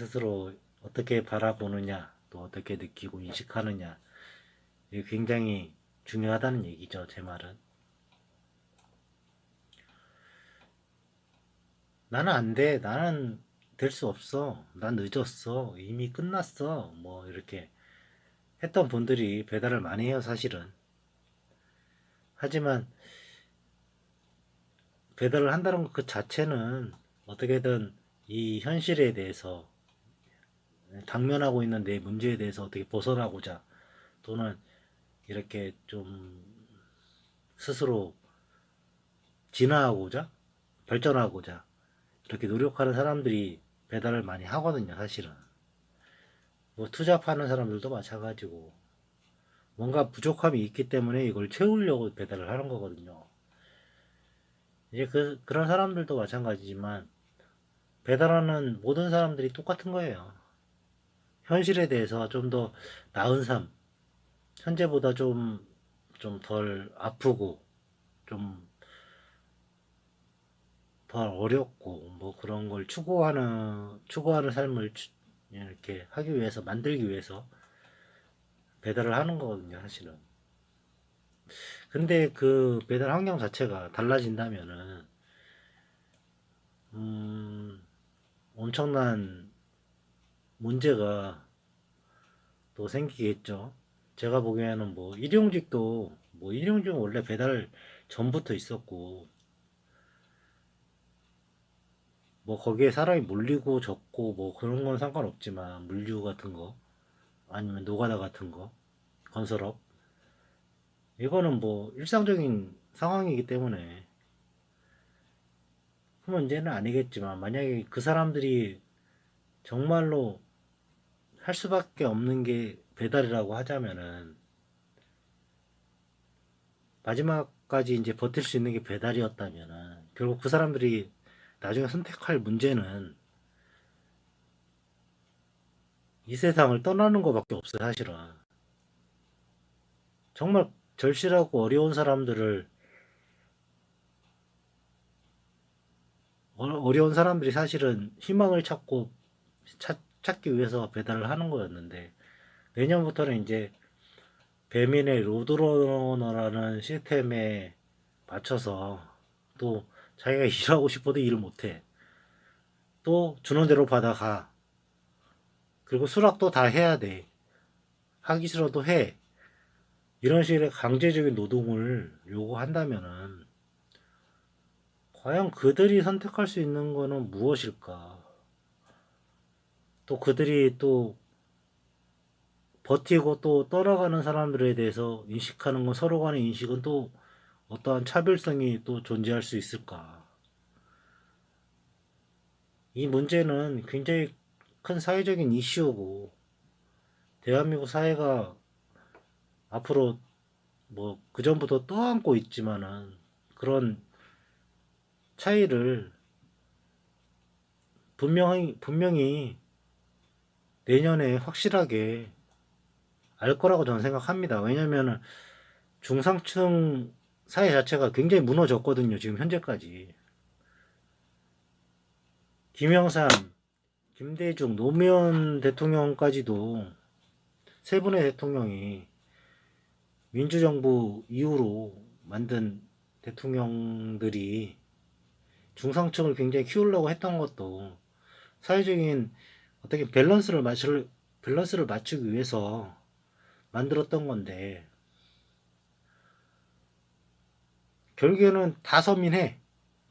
스스로 어떻게 바라보느냐, 또 어떻게 느끼고 인식하느냐, 이게 굉장히 중요하다는 얘기죠, 제 말은. 나는 안 돼, 나는 될 수 없어, 난 늦었어, 이미 끝났어, 뭐 이렇게 했던 분들이 배달을 많이 해요, 사실은. 하지만 배달을 한다는 것 그 자체는 어떻게든 이 현실에 대해서, 당면하고 있는 내 문제에 대해서 어떻게 벗어나고자, 또는 이렇게 좀 스스로 진화하고자, 발전하고자 이렇게 노력하는 사람들이 배달을 많이 하거든요, 사실은. 뭐 투잡하는 사람들도 마찬가지고, 뭔가 부족함이 있기 때문에 이걸 채우려고 배달을 하는 거거든요. 이제 그런 사람들도 마찬가지지만, 배달하는 모든 사람들이 똑같은 거예요. 현실에 대해서 좀 더 나은 삶, 현재보다 좀 덜 아프고, 좀 덜 어렵고, 뭐 그런 걸 추구하는 삶을 이렇게 하기 위해서, 만들기 위해서 배달을 하는 거거든요, 사실은. 근데 그 배달 환경 자체가 달라진다면은, 음, 엄청난 문제가 또 생기겠죠. 제가 보기에는 뭐 일용직은 원래 배달 전부터 있었고, 뭐 거기에 사람이 몰리고 적고 뭐 그런 건 상관없지만, 물류 같은 거 아니면 노가다 같은 거, 건설업, 이거는 뭐 일상적인 상황이기 때문에 그 문제는 아니겠지만, 만약에 그 사람들이 정말로 할 수밖에 없는 게 배달이라고 하자면은, 마지막까지 이제 버틸 수 있는 게 배달이었다면은, 결국 그 사람들이 나중에 선택할 문제는 이 세상을 떠나는 것밖에 없어요, 사실은. 정말 절실하고 어려운 사람들을, 어려운 사람들이 사실은 희망을 찾기 위해서 배달을 하는 거였는데, 내년부터는 이제 배민의 로드러너라는 시스템에 맞춰서, 또 자기가 일하고 싶어도 일을 못해. 또 주는 대로 받아가. 그리고 수락도 다 해야 돼. 하기 싫어도 해. 이런 식의 강제적인 노동을 요구한다면은, 과연 그들이 선택할 수 있는 거는 무엇일까? 또 그들이 또 버티고 또 떠나가는 사람들에 대해서 인식하는 건, 서로 간의 인식은 또 어떠한 차별성이 또 존재할 수 있을까? 이 문제는 굉장히 큰 사회적인 이슈고, 대한민국 사회가 앞으로 뭐 그전부터 떠안고 있지만은, 그런 차이를 분명히 내년에 확실하게 알 거라고 저는 생각합니다. 왜냐면은 중상층 사회 자체가 굉장히 무너졌거든요, 지금 현재까지. 김영삼, 김대중, 노무현 대통령까지도, 세 분의 대통령이 민주정부 이후로 만든 대통령들이 중상층을 굉장히 키우려고 했던 것도 사회적인 어떻게 밸런스를 맞추기 위해서 만들었던 건데, 결국에는 다 서민해.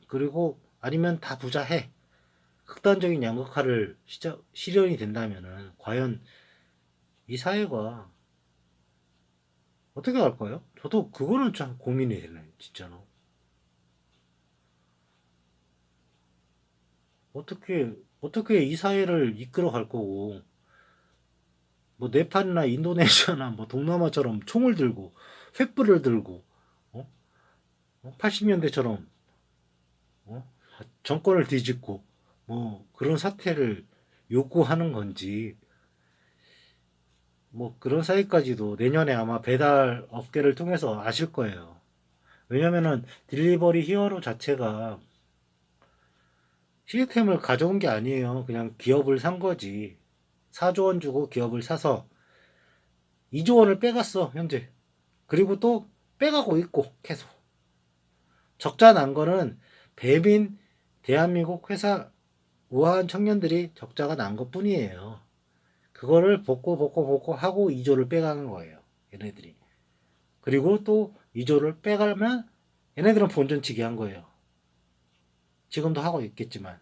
그리고 아니면 다 부자해. 극단적인 양극화를 실현이 된다면은, 과연 이 사회가 어떻게 갈까요? 저도 그거는 참 고민이 되네, 진짜로. 어떻게 이 사회를 이끌어 갈 거고, 뭐 네팔이나 인도네시아나 뭐 동남아처럼 총을 들고, 횃불을 들고, 80년대처럼 정권을 뒤집고, 뭐 그런 사태를 요구하는 건지, 뭐 그런 사이까지도 내년에 아마 배달 업계를 통해서 아실 거예요. 왜냐면은 딜리버리 히어로 자체가 시스템을 가져온 게 아니에요. 그냥 기업을 산 거지. 4조 원 주고 기업을 사서 2조 원을 빼갔어, 현재. 그리고 또 빼가고 있고, 계속. 적자 난 거는 배민 대한민국 회사 우아한 청년들이 적자가 난 것 뿐이에요. 그거를 복고 하고 2조를 빼가는 거예요. 얘네들이. 그리고 또 2조를 빼가면 얘네들은 본전치기 한 거예요. 지금도 하고 있겠지만.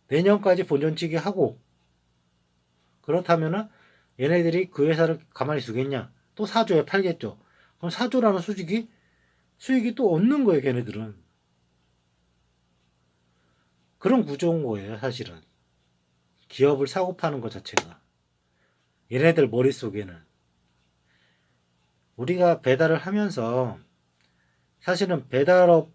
내년까지 본전치기 하고, 그렇다면은 얘네들이 그 회사를 가만히 두겠냐? 또 4조에 팔겠죠. 그럼 4조라는 수익이 또 없는 거예요, 걔네들은. 그런 구조인 거예요, 사실은. 기업을 사고 파는 것 자체가. 얘네들 머릿속에는. 우리가 배달을 하면서 사실은 배달료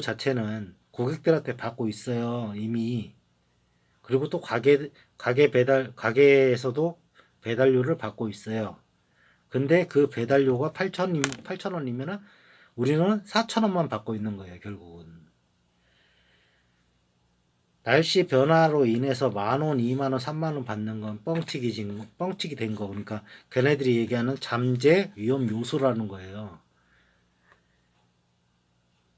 자체는 고객들한테 받고 있어요, 이미. 그리고 또 가게에서도 배달료를 받고 있어요. 근데 그 배달료가 8,000원이면은 우리는 4,000원만 받고 있는 거예요, 결국은. 날씨 변화로 인해서 10,000원, 20,000원, 30,000원 받는 건 뻥튀기 된 거. 그러니까 걔네들이 얘기하는 잠재 위험 요소라는 거예요.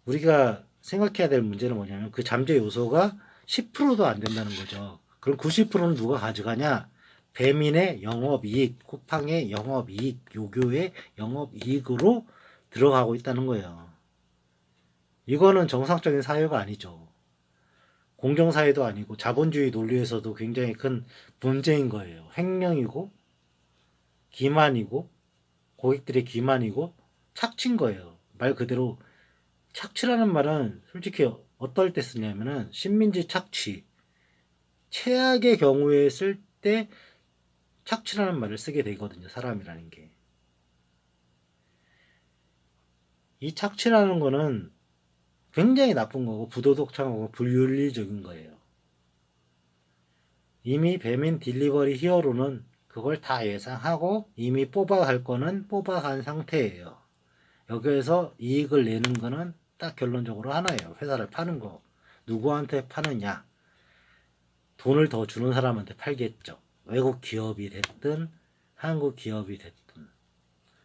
우리가 생각해야 될 문제는 뭐냐면 그 잠재 요소가 10%도 안 된다는 거죠. 그럼 90%는 누가 가져가냐? 배민의 영업이익, 쿠팡의 영업이익, 요교의 영업이익으로 들어가고 있다는 거예요. 이거는 정상적인 사회가 아니죠. 공정사회도 아니고 자본주의 논리에서도 굉장히 큰 문제인 거예요. 횡령이고 기만이고 고객들의 기만이고 착취인 거예요. 말 그대로 착취라는 말은 솔직히 어떨 때 쓰냐면은 식민지 착취, 최악의 경우에 쓸 때 착취라는 말을 쓰게 되거든요. 사람이라는 게. 이 착취라는 거는 굉장히 나쁜 거고 부도덕하고 불윤리적인 거예요. 이미 배민 딜리버리 히어로는 그걸 다 예상하고 이미 뽑아갈 거는 뽑아간 상태예요. 여기에서 이익을 내는 거는 딱 결론적으로 하나예요. 회사를 파는 거. 누구한테 파느냐? 돈을 더 주는 사람한테 팔겠죠. 외국 기업이 됐든 한국 기업이 됐든.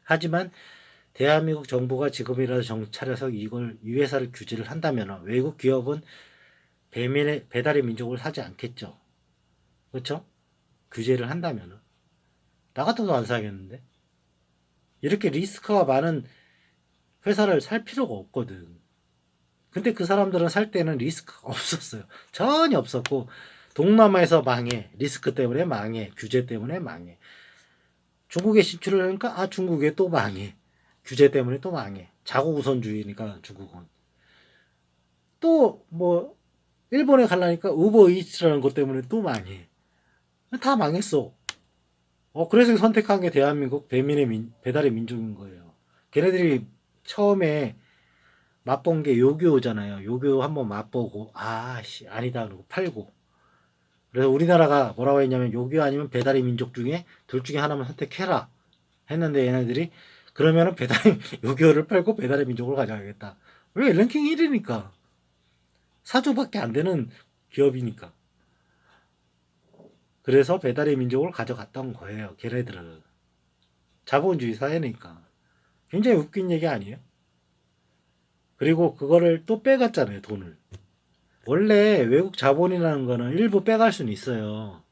하지만 대한민국 정부가 지금이라도 정찰해서 이 회사를 규제를 한다면 외국 기업은 배달의 민족을 사지 않겠죠. 그렇죠? 규제를 한다면 나 같아도 안 사겠는데. 이렇게 리스크가 많은 회사를 살 필요가 없거든. 근데 그 사람들은 살 때는 리스크가 없었어요. 전혀 없었고 동남아에서 망해. 리스크 때문에 망해. 규제 때문에 망해. 중국에 진출을 하니까 중국에 또 망해. 규제 때문에 또 망해. 자국 우선주의니까 중국은. 또 뭐 일본에 가려니까 우버이츠라는 것 때문에 또 망해. 다 망했어. 그래서 선택한 게 대한민국 배달의 민족인 거예요. 걔네들이 처음에 맛본 게 요교잖아요. 요교 한번 맛보고 아니다 그러고 팔고. 그래서 우리나라가 뭐라고 했냐면 요교 아니면 배달의 민족 중에 둘 중에 하나만 선택해라 했는데 얘네들이 그러면은 요교를 팔고 배달의 민족을 가져가겠다. 왜? 랭킹 1위니까. 4조밖에 안 되는 기업이니까. 그래서 배달의 민족을 가져갔던 거예요. 걔네들은. 자본주의 사회니까. 굉장히 웃긴 얘기 아니에요? 그리고 그거를 또 빼갔잖아요, 돈을. 원래 외국 자본이라는 거는 일부 빼갈 수는 있어요.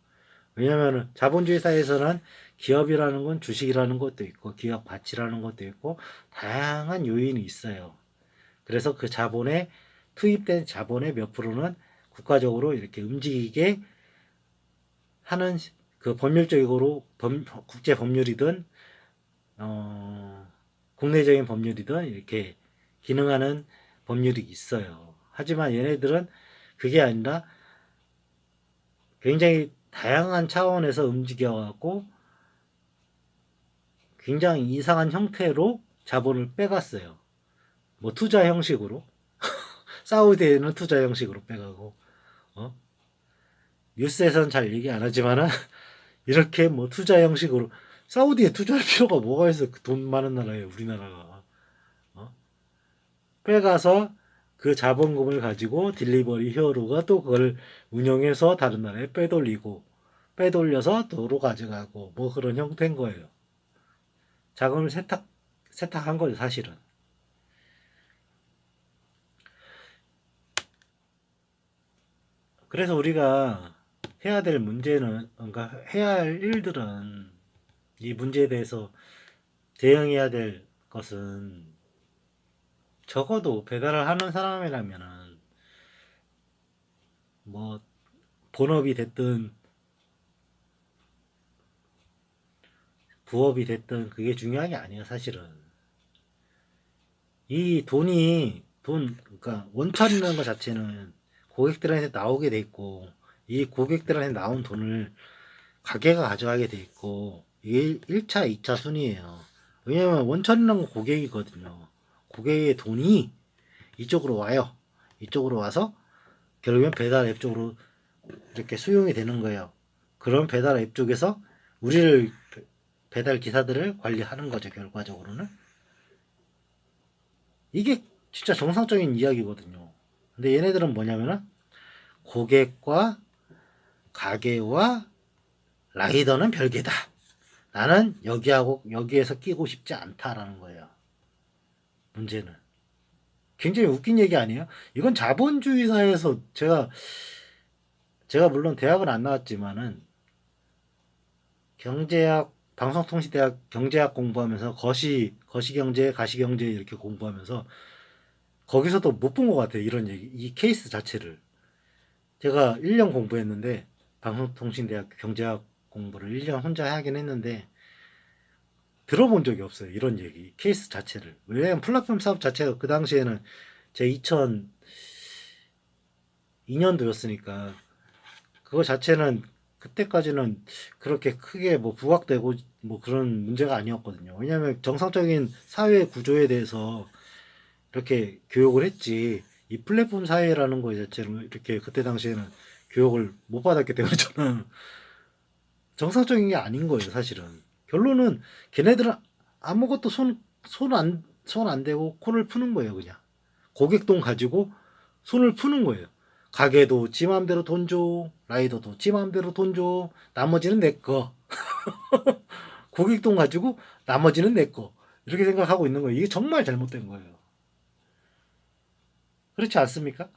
왜냐면 자본주의 사회에서는 기업이라는 건 주식이라는 것도 있고 기업 가치라는 것도 있고 다양한 요인이 있어요. 그래서 그 자본에 투입된 자본의 몇 프로는 국가적으로 이렇게 움직이게 하는 그 법률적으로 국제 법률이든 국내적인 법률이든 이렇게 기능하는 법률이 있어요. 하지만 얘네들은 그게 아니라 굉장히 다양한 차원에서 움직여갖고 굉장히 이상한 형태로 자본을 빼갔어요. 뭐 투자 형식으로 사우디에는 투자 형식으로 빼가고 뉴스에서는 잘 얘기 안 하지만은 이렇게 뭐 투자 형식으로 사우디에 투자할 필요가 뭐가 있어? 돈 많은 나라에 우리나라가 빼가서 그 자본금을 가지고 딜리버리 히어로가 또 그걸 운영해서 다른 나라에 빼돌려서 도로 가져가고 뭐 그런 형태인 거예요. 자금을 세탁한 거죠, 사실은. 그래서 우리가 해야 될 문제는, 그러니까 해야 할 일들은, 이 문제에 대해서 대응해야 될 것은, 적어도 배달을 하는 사람이라면은 뭐 본업이 됐든 부업이 됐든 그게 중요한 게 아니에요, 사실은. 이 그러니까 원천이라는 것 자체는 고객들한테 나오게 돼 있고, 이 고객들한테 나온 돈을 가게가 가져가게 돼 있고, 이게 1차, 2차 순위예요. 왜냐면 원천이라는 건 고객이거든요. 고객의 돈이 이쪽으로 와요. 이쪽으로 와서 결국엔 배달 앱 쪽으로 이렇게 수용이 되는 거예요. 그럼 배달 앱 쪽에서 우리를, 배달 기사들을 관리하는 거죠, 결과적으로는. 이게 진짜 정상적인 이야기거든요. 근데 얘네들은 뭐냐면은 고객과 가게와 라이더는 별개다. 나는 여기에서 끼고 싶지 않다라는 거예요. 문제는. 굉장히 웃긴 얘기 아니에요? 이건 자본주의 사회에서 제가 물론 대학은 안 나왔지만은 경제학, 방송통신대학 경제학 공부하면서 거시경제, 가시경제 이렇게 공부하면서 거기서도 못 본 것 같아요. 이런 얘기, 이 케이스 자체를. 제가 1년 공부했는데, 방송통신대학 경제학 공부를 1년 혼자 하긴 했는데, 들어본 적이 없어요. 이런 얘기, 케이스 자체를. 왜냐면 플랫폼 사업 자체가 그 당시에는 제 2002년도였으니까, 그거 자체는 그때까지는 그렇게 크게 뭐 부각되고 뭐 그런 문제가 아니었거든요. 왜냐하면 정상적인 사회 구조에 대해서 이렇게 교육을 했지, 이 플랫폼 사회라는 거 자체로 이렇게 그때 당시에는 교육을 못 받았기 때문에 저는 정상적인 게 아닌 거예요, 사실은. 결론은 걔네들은 아무것도 손 안 대고 코를 푸는 거예요, 그냥. 고객돈 가지고 손을 푸는 거예요. 가게도 지 맘대로 돈 줘, 라이더도 지 맘대로 돈 줘, 나머지는 내 거. 고객돈 가지고 나머지는 내 거. 이렇게 생각하고 있는 거예요. 이게 정말 잘못된 거예요. 그렇지 않습니까?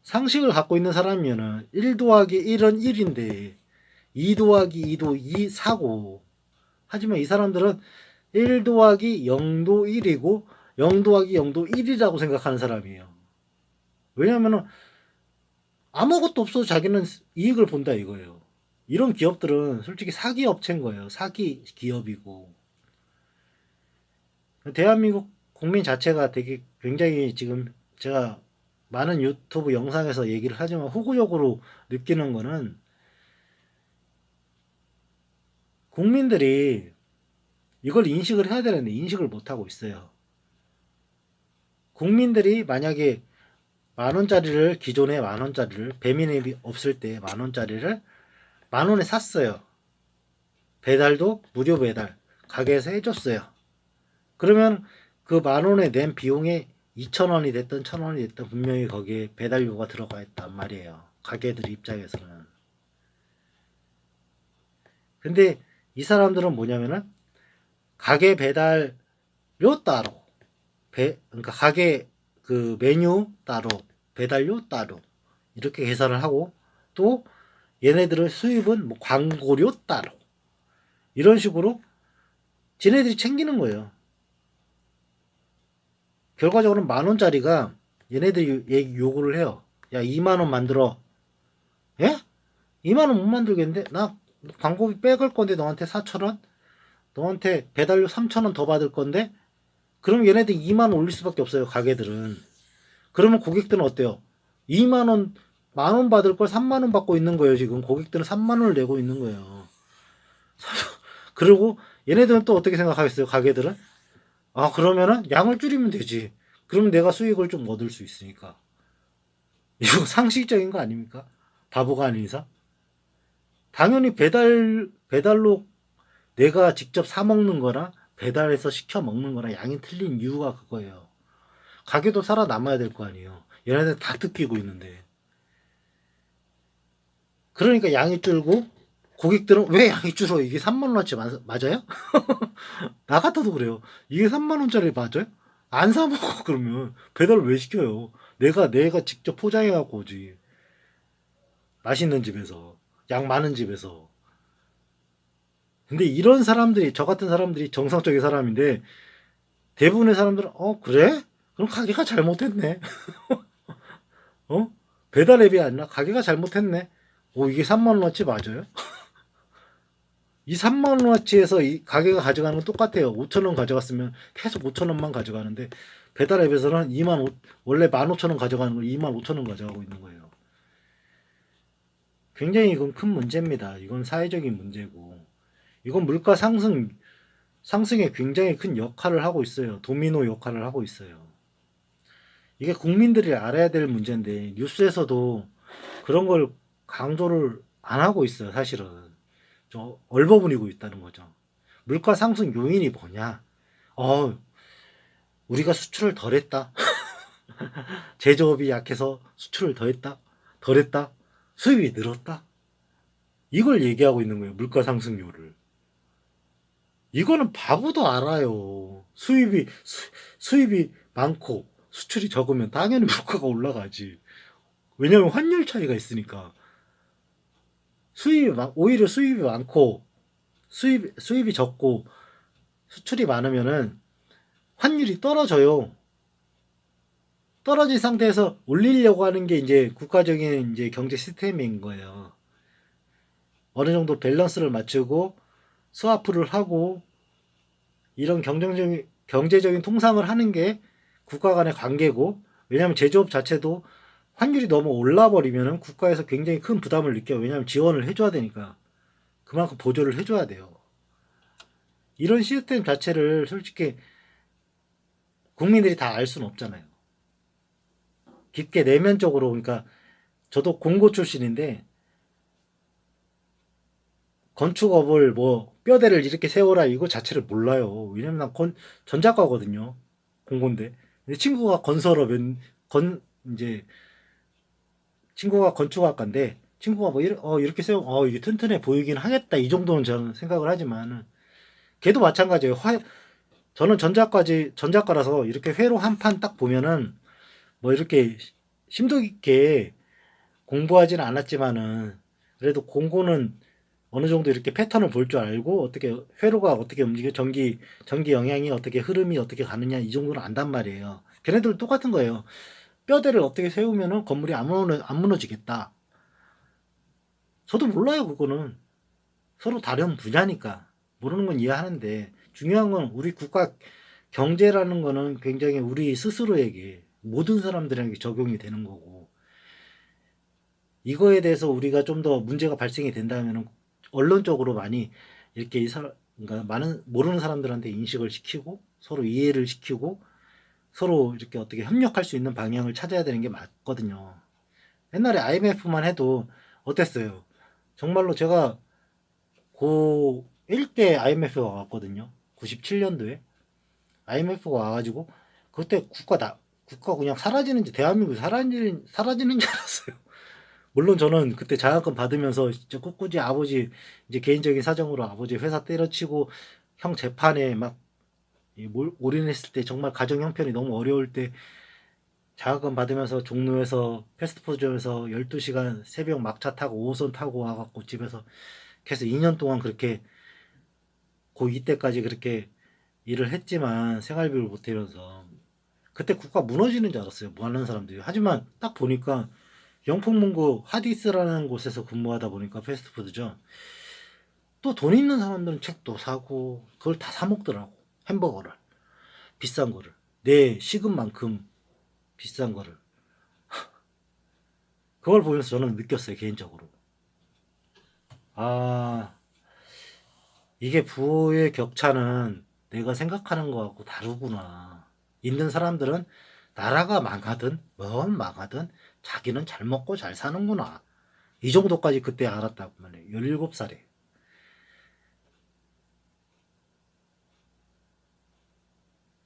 상식을 갖고 있는 사람이면은 1 더하기 1은 1인데 2 더하기 2도 2 4고, 하지만 이 사람들은 1 더하기 0도 1이고 0 더하기 0도 1이라고 생각하는 사람이에요. 왜냐하면 아무것도 없어도 자기는 이익을 본다 이거예요. 이런 기업들은 솔직히 사기 업체인 거예요. 사기 기업이고. 대한민국 국민 자체가 되게 굉장히, 지금 제가 많은 유튜브 영상에서 얘기를 하지만 호구적으로 느끼는 거는, 국민들이 이걸 인식을 해야 되는데 인식을 못하고 있어요. 국민들이 만약에 만원짜리를, 기존에 만원짜리를, 배민앱이 없을 때 만원짜리를 만원에 샀어요. 배달도 무료 배달 가게에서 해줬어요. 그러면 그 만원에 낸 비용에 2,000원이 됐든 1,000원이 됐든 분명히 거기에 배달료가 들어가 있단 말이에요, 가게들 입장에서는. 근데 이 사람들은 뭐냐면은 가게 배달료 따로, 그러니까 가게 그 메뉴 따로, 배달료 따로 이렇게 계산을 하고, 또 얘네들의 수입은 뭐 광고료 따로, 이런 식으로 지네들이 챙기는 거예요. 결과적으로 만원짜리가 얘네들이 요구를 해요. 야, 2만원 만들어. 예? 2만원 못 만들겠는데? 나 광고비 빼갈 건데 너한테 4천원? 너한테 배달료 3천원 더 받을 건데? 그럼 얘네들 2만원 올릴 수밖에 없어요, 가게들은. 그러면 고객들은 어때요? 2만원, 만원 받을 걸 3만원 받고 있는 거예요, 지금. 고객들은 3만원을 내고 있는 거예요. 그리고 얘네들은 또 어떻게 생각하겠어요, 가게들은? 아, 그러면은 양을 줄이면 되지. 그러면 내가 수익을 좀 얻을 수 있으니까. 이거 상식적인 거 아닙니까? 바보가 아닌 이상. 당연히 배달로 내가 직접 사 먹는 거랑 배달해서 시켜 먹는 거랑 양이 틀린 이유가 그거예요. 가게도 살아남아야 될 거 아니에요. 얘네들 다 뜯기고 있는데. 그러니까 양이 줄고 고객들은 왜 양이 줄어? 이게 3만 원어치 맞아요? 나 같아도 그래요. 이게 3만 원짜리 맞아요? 안 사 먹어 그러면 배달을 왜 시켜요? 내가 직접 포장해 갖고 오지. 맛있는 집에서, 양 많은 집에서. 근데 이런 사람들이, 저 같은 사람들이 정상적인 사람인데 대부분의 사람들은 그래? 그럼 가게가 잘못했네. 어? 배달 앱이 아니라 가게가 잘못했네. 이게 3만 원어치 맞아요? 이 3만 원어치에서 이 가게가 가져가는 건 똑같아요. 5천 원 가져갔으면 계속 5천 원만 가져가는데 배달 앱에서는 원래 15,000원 가져가는 걸 25,000원 가져가고 있는 거예요. 굉장히 이건 큰 문제입니다. 이건 사회적인 문제고 이건 물가 상승에 굉장히 큰 역할을 하고 있어요. 도미노 역할을 하고 있어요. 이게 국민들이 알아야 될 문제인데 뉴스에서도 그런 걸 강조를 안 하고 있어요. 사실은 좀 얼버무리고 있다는 거죠. 물가 상승 요인이 뭐냐? 우리가 수출을 덜했다. 제조업이 약해서 수출을 덜했다. 수입이 늘었다. 이걸 얘기하고 있는 거예요. 물가 상승률을. 이거는 바보도 알아요. 수입이 많고 수출이 적으면 당연히 물가가 올라가지. 왜냐면 환율 차이가 있으니까. 오히려 수입이 많고 수입이 적고 수출이 많으면은 환율이 떨어져요. 떨어진 상태에서 올리려고 하는 게 이제 국가적인 이제 경제 시스템인 거예요. 어느 정도 밸런스를 맞추고 스와프를 하고 이런 경제적인 통상을 하는 게 국가 간의 관계고, 왜냐하면 제조업 자체도 환율이 너무 올라버리면 국가에서 굉장히 큰 부담을 느껴요. 왜냐하면 지원을 해줘야 되니까. 그만큼 보조를 해줘야 돼요. 이런 시스템 자체를 솔직히 국민들이 다 알 수는 없잖아요. 깊게 내면적으로. 그러니까 저도 공고 출신인데 건축업을 뭐 뼈대를 이렇게 세워라 이거 자체를 몰라요. 왜냐면 난 전작가거든요. 공고인데. 근데 친구가 이제 친구가 건축학과인데 친구가 뭐 이렇게 세우면 이게 튼튼해 보이긴 하겠다 이 정도는 저는 생각을 하지만 걔도 마찬가지예요. 저는 전작가라서 이렇게 회로 한 판 딱 보면은 뭐 이렇게 심도 깊게 공부하지는 않았지만은 그래도 공고는 어느 정도 이렇게 패턴을 볼 줄 알고 어떻게 회로가 어떻게 움직여 전기 영향이 어떻게 흐름이 어떻게 가느냐 이 정도는 안단 말이에요. 걔네들 똑같은 거예요. 뼈대를 어떻게 세우면은 건물이 안 무너지겠다. 저도 몰라요 그거는. 서로 다른 분야니까 모르는 건 이해하는데 중요한 건 우리 국가 경제라는 거는 굉장히 우리 스스로에게 모든 사람들에게 적용이 되는 거고 이거에 대해서 우리가 좀 더 문제가 발생이 된다면 언론적으로 많이 이렇게 그러니까 많은 모르는 사람들한테 인식을 시키고 서로 이해를 시키고 서로 이렇게 어떻게 협력할 수 있는 방향을 찾아야 되는 게 맞거든요. 옛날에 IMF만 해도 어땠어요? 정말로 제가 고1 때 IMF가 왔거든요. 97년도에 IMF가 와가지고 그때 국가 그냥 사라지는지 대한민국이 사라지는 줄 알았어요. 물론 저는 그때 장학금 받으면서 진짜 꿋꿋이 아버지 이제 개인적인 사정으로 아버지 회사 때려치고 형 재판에 막 올인했을 때 정말 가정 형편이 너무 어려울 때 장학금 받으면서 종로에서 패스트푸드점에서 12시간 새벽 막차 타고 5호선 타고 와갖고 집에서 계속 2년 동안 그렇게 고2 때까지 그렇게 일을 했지만 생활비를 못 대면서 그때 국가 무너지는 줄 알았어요. 뭐 하는 사람들이. 하지만 딱 보니까 영풍문고 하디스라는 곳에서 근무하다 보니까 패스트푸드죠. 또 돈 있는 사람들은 책도 사고 그걸 다 사 먹더라고. 햄버거를 비싼 거를 내 시급만큼 비싼 거를 그걸 보면서 저는 느꼈어요. 개인적으로 이게 부의 격차는 내가 생각하는 거하고 다르구나. 있는 사람들은 나라가 망하든 뭘 망하든 자기는 잘 먹고 잘 사는구나. 이 정도까지 그때 알았다고 말해요. 17살에.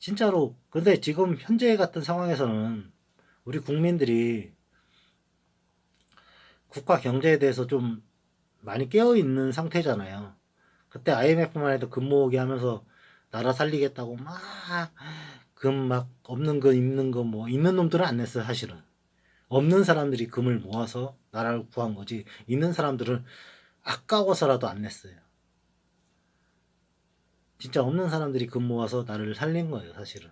진짜로. 근데 지금 현재 같은 상황에서는 우리 국민들이 국가 경제에 대해서 좀 많이 깨어 있는 상태잖아요. 그때 IMF만 해도 금 모으기 하면서 나라 살리겠다고 막 금 막 없는 거 있는 거 뭐 있는 놈들은 안 냈어요 사실은. 없는 사람들이 금을 모아서 나라를 구한 거지 있는 사람들은 아까워서라도 안 냈어요. 진짜 없는 사람들이 금 모아서 나라를 살린 거예요 사실은.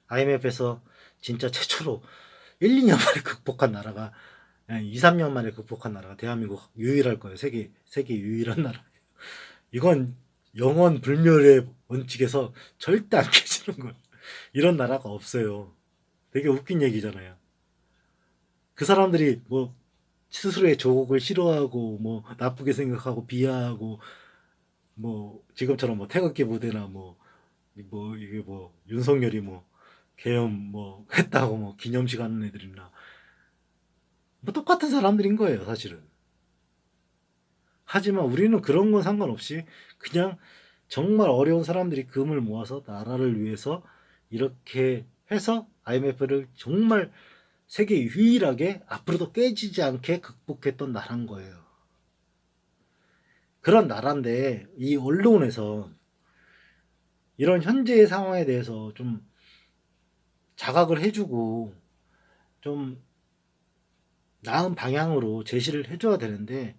IMF에서 진짜 최초로 1, 2년 만에 극복한 나라가 2, 3년 만에 극복한 나라가 대한민국 유일할 거예요. 세계 유일한 나라. 이건 영원 불멸의 원칙에서 절대 안 깨지는 거예요. 이런 나라가 없어요. 되게 웃긴 얘기잖아요. 그 사람들이 뭐 스스로의 조국을 싫어하고 뭐 나쁘게 생각하고 비하하고 뭐 지금처럼 뭐 태극기 부대나 뭐 이게 뭐 윤석열이 뭐 계엄 뭐 했다고 뭐 기념식 하는 애들이나 뭐 똑같은 사람들인 거예요 사실은. 하지만 우리는 그런 건 상관없이 그냥 정말 어려운 사람들이 금을 모아서 나라를 위해서 이렇게 해서 IMF를 정말 세계 유일하게 앞으로도 깨지지 않게 극복했던 나라인 거예요. 그런 나라인데 이 언론에서 이런 현재의 상황에 대해서 좀 자각을 해주고 좀 나은 방향으로 제시를 해줘야 되는데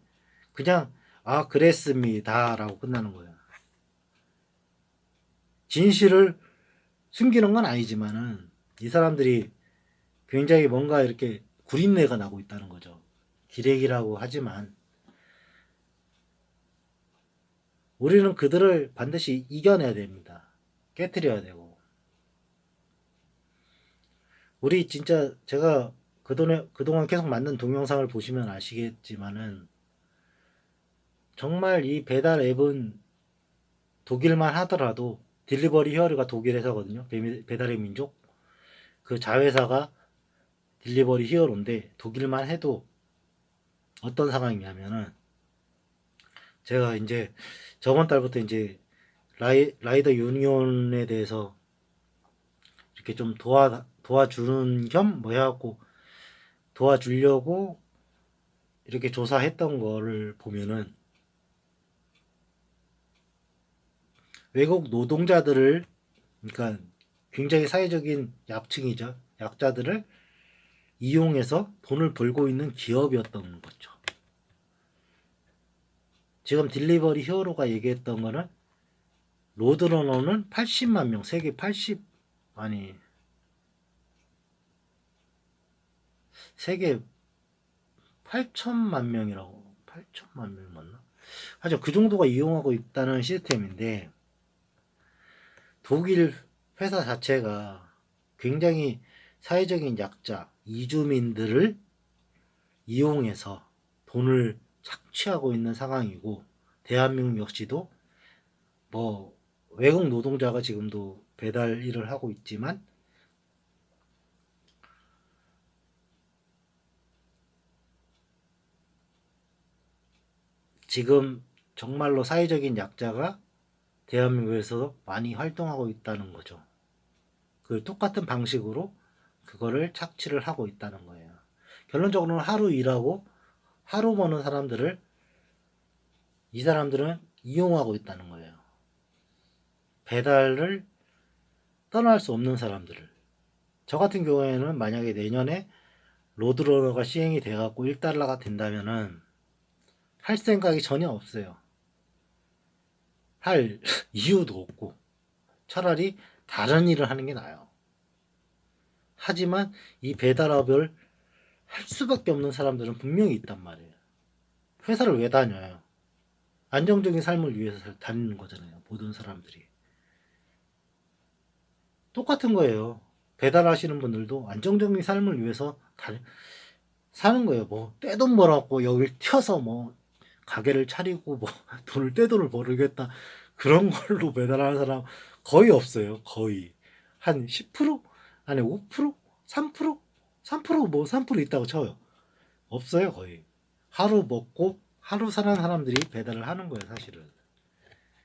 그냥 아 그랬습니다 라고 끝나는 거예요. 진실을 숨기는 건 아니지만은 이 사람들이 굉장히 뭔가 이렇게 구린내가 나고 있다는 거죠. 기레기라고 하지만 우리는 그들을 반드시 이겨내야 됩니다. 깨트려야 되고. 우리 진짜 제가 그동안 계속 만든 동영상을 보시면 아시겠지만은 정말 이 배달 앱은 독일만 하더라도 딜리버리 히어로가 독일 회사거든요. 배달의 민족. 그 자회사가 딜리버리 히어로인데 독일만 해도 어떤 상황이냐면은 제가 이제 저번 달부터 이제 라이더 유니온에 대해서 이렇게 좀 도와주는 겸 뭐 해갖고 도와주려고 이렇게 조사했던 거를 보면은 외국 노동자들을 그러니까 굉장히 사회적인 약층이죠. 약자들을 이용해서 돈을 벌고 있는 기업이었던 거죠. 지금 딜리버리 히어로가 얘기했던 거는 로드러너는 80만 명, 세계 80 아니 세계 8천만 명이라고 8천만 명 맞나? 하여튼 그 정도가 이용하고 있다는 시스템인데 독일 회사 자체가 굉장히 사회적인 약자, 이주민들을 이용해서 돈을 착취하고 있는 상황이고 대한민국 역시도 뭐 외국 노동자가 지금도 배달 일을 하고 있지만 지금 정말로 사회적인 약자가 대한민국에서 많이 활동하고 있다는 거죠. 그 똑같은 방식으로 그거를 착취를 하고 있다는 거예요. 결론적으로는 하루 일하고 하루 버는 사람들을 이 사람들은 이용하고 있다는 거예요. 배달을 떠날 수 없는 사람들을. 저 같은 경우에는 만약에 내년에 로드러너가 시행이 돼갖고 1달러가 된다면은 할 생각이 전혀 없어요. 할 이유도 없고 차라리 다른 일을 하는 게 나아요. 하지만 이 배달업을 할 수밖에 없는 사람들은 분명히 있단 말이에요. 회사를 왜 다녀요? 안정적인 삶을 위해서 다니는 거잖아요. 모든 사람들이. 똑같은 거예요. 배달하시는 분들도 안정적인 삶을 위해서 사는 거예요. 뭐 떼돈 벌었고 여길 튀어서 뭐 가게를 차리고 뭐 떼돈을 벌겠다 그런 걸로 배달하는 사람 거의 없어요. 거의 한 10%? 아니 5%? 3%? 3% 뭐 3% 있다고 쳐요. 없어요 거의. 하루 먹고 하루 사는 사람들이 배달을 하는 거예요 사실은.